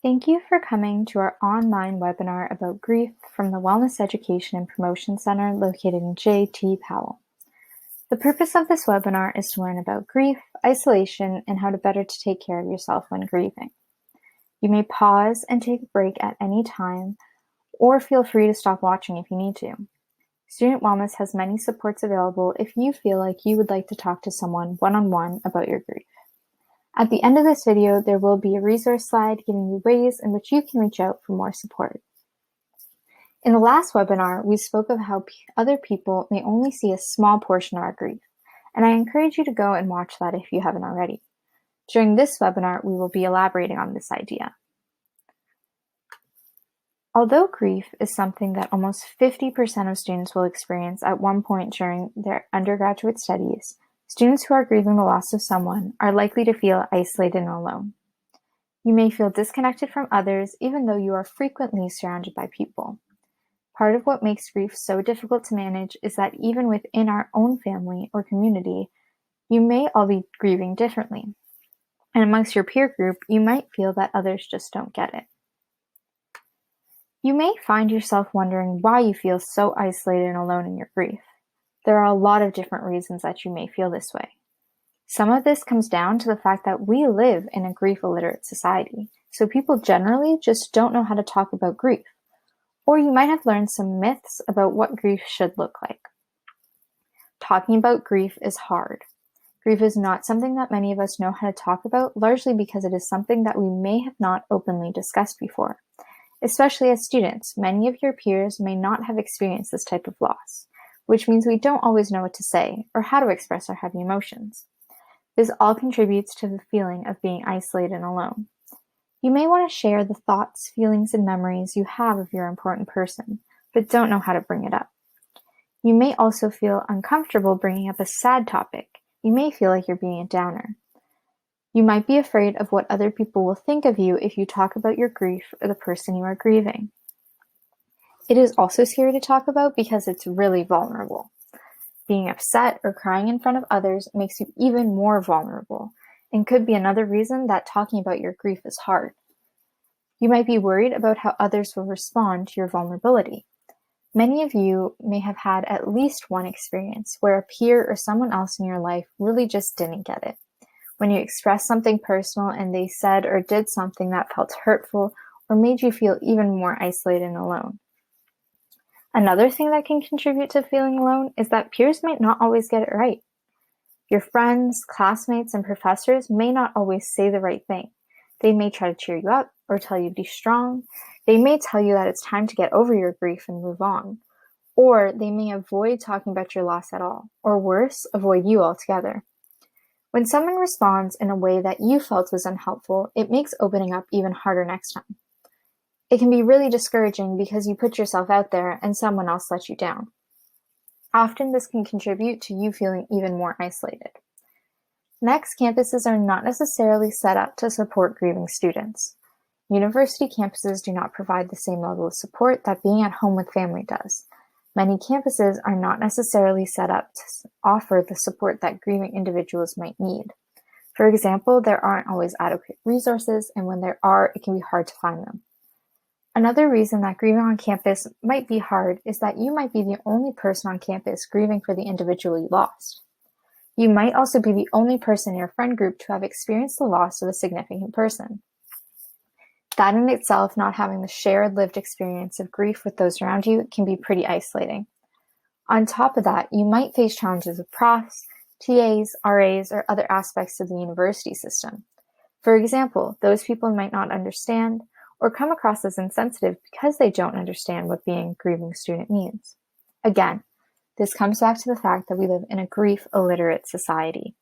Thank you for coming to our online webinar about grief from the Wellness Education and Promotion Center located in J.T. Powell. The purpose of this webinar is to learn about grief, isolation, and how to better take care of yourself when grieving. You may pause and take a break at any time, or feel free to stop watching if you need to. Student Wellness has many supports available if you feel like you would like to talk to someone one-on-one about your grief. At the end of this video, there will be a resource slide giving you ways in which you can reach out for more support. In the last webinar, we spoke of how other people may only see a small portion of our grief, and I encourage you to go and watch that if you haven't already. During this webinar, we will be elaborating on this idea. Although grief is something that almost 50% of students will experience at one point during their undergraduate studies, students who are grieving the loss of someone are likely to feel isolated and alone. You may feel disconnected from others even though you are frequently surrounded by people. Part of what makes grief so difficult to manage is that even within our own family or community, you may all be grieving differently. And amongst your peer group, you might feel that others just don't get it. You may find yourself wondering why you feel so isolated and alone in your grief. There are a lot of different reasons that you may feel this way. Some of this comes down to the fact that we live in a grief-illiterate society, so people generally just don't know how to talk about grief. Or you might have learned some myths about what grief should look like. Talking about grief is hard. Grief is not something that many of us know how to talk about, largely because it is something that we may have not openly discussed before. Especially as students, many of your peers may not have experienced this type of loss, which means we don't always know what to say or how to express our heavy emotions. This all contributes to the feeling of being isolated and alone. You may want to share the thoughts, feelings, and memories you have of your important person, but don't know how to bring it up. You may also feel uncomfortable bringing up a sad topic. You may feel like you're being a downer. You might be afraid of what other people will think of you if you talk about your grief or the person you are grieving. It is also scary to talk about because it's really vulnerable. Being upset or crying in front of others makes you even more vulnerable, and could be another reason that talking about your grief is hard. You might be worried about how others will respond to your vulnerability. Many of you may have had at least one experience where a peer or someone else in your life really just didn't get it. When you expressed something personal and they said or did something that felt hurtful or made you feel even more isolated and alone. Another thing that can contribute to feeling alone is that peers might not always get it right. Your friends, classmates, and professors may not always say the right thing. They may try to cheer you up or tell you to be strong. They may tell you that it's time to get over your grief and move on. Or they may avoid talking about your loss at all, or worse, avoid you altogether. When someone responds in a way that you felt was unhelpful, it makes opening up even harder next time. It can be really discouraging because you put yourself out there and someone else let you down. Often this can contribute to you feeling even more isolated. Next, campuses are not necessarily set up to support grieving students. University campuses do not provide the same level of support that being at home with family does. Many campuses are not necessarily set up to offer the support that grieving individuals might need. For example, there aren't always adequate resources, and when there are, it can be hard to find them. Another reason that grieving on campus might be hard is that you might be the only person on campus grieving for the individual you lost. You might also be the only person in your friend group to have experienced the loss of a significant person. That in itself, not having the shared lived experience of grief with those around you, can be pretty isolating. On top of that, you might face challenges with profs, TAs, RAs, or other aspects of the university system. For example, those people might not understand or come across as insensitive because they don't understand what being a grieving student means. Again, this comes back to the fact that we live in a grief-illiterate society.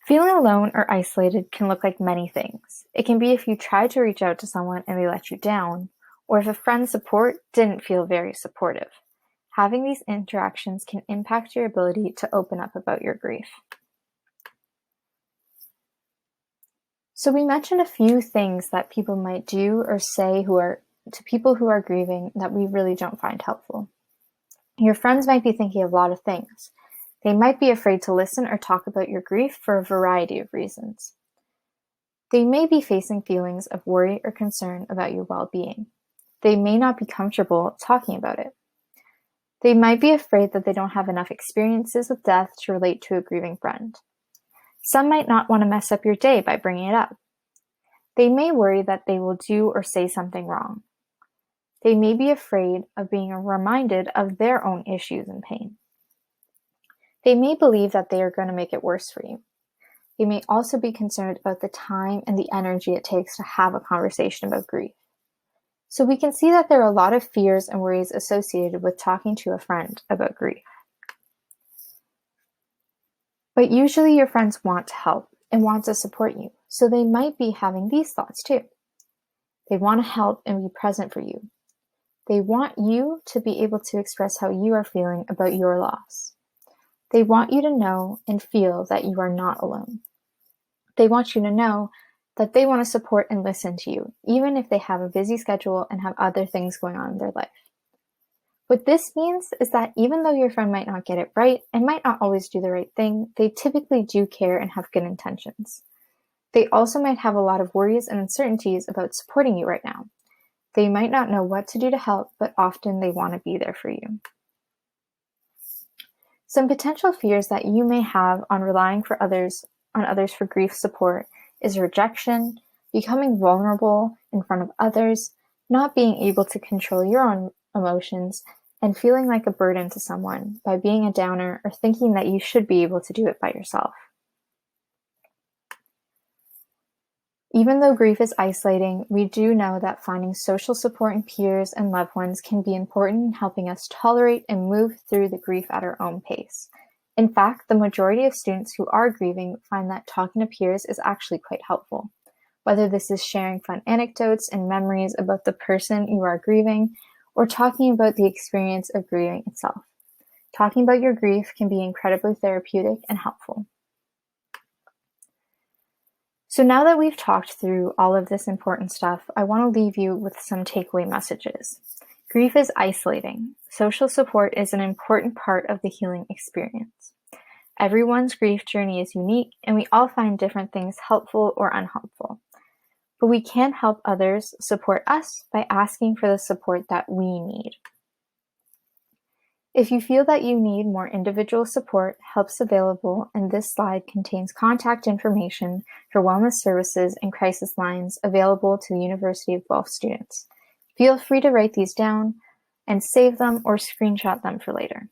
Feeling alone or isolated can look like many things. It can be if you tried to reach out to someone and they let you down, or if a friend's support didn't feel very supportive. Having these interactions can impact your ability to open up about your grief. So we mentioned a few things that people might do or say to people who are grieving that we really don't find helpful. Your friends might be thinking of a lot of things. They might be afraid to listen or talk about your grief for a variety of reasons. They may be facing feelings of worry or concern about your well-being. They may not be comfortable talking about it. They might be afraid that they don't have enough experiences with death to relate to a grieving friend. Some might not want to mess up your day by bringing it up. They may worry that they will do or say something wrong. They may be afraid of being reminded of their own issues and pain. They may believe that they are going to make it worse for you. They may also be concerned about the time and the energy it takes to have a conversation about grief. So we can see that there are a lot of fears and worries associated with talking to a friend about grief. But usually your friends want to help and want to support you, so they might be having these thoughts too. They want to help and be present for you. They want you to be able to express how you are feeling about your loss. They want you to know and feel that you are not alone. They want you to know that they want to support and listen to you, even if they have a busy schedule and have other things going on in their life. What this means is that even though your friend might not get it right and might not always do the right thing, they typically do care and have good intentions. They also might have a lot of worries and uncertainties about supporting you right now. They might not know what to do to help, but often they want to be there for you. Some potential fears that you may have on relying on others for grief support is rejection, becoming vulnerable in front of others, not being able to control your own emotions, and feeling like a burden to someone by being a downer or thinking that you should be able to do it by yourself. Even though grief is isolating, we do know that finding social support in peers and loved ones can be important in helping us tolerate and move through the grief at our own pace. In fact, the majority of students who are grieving find that talking to peers is actually quite helpful. Whether this is sharing fun anecdotes and memories about the person you are grieving, or talking about the experience of grieving itself. Talking about your grief can be incredibly therapeutic and helpful. So now that we've talked through all of this important stuff, I want to leave you with some takeaway messages. Grief is isolating. Social support is an important part of the healing experience. Everyone's grief journey is unique, and we all find different things helpful or unhelpful. But we can help others support us by asking for the support that we need. If you feel that you need more individual support, help's available, and this slide contains contact information for wellness services and crisis lines available to the University of Guelph students. Feel free to write these down and save them or screenshot them for later.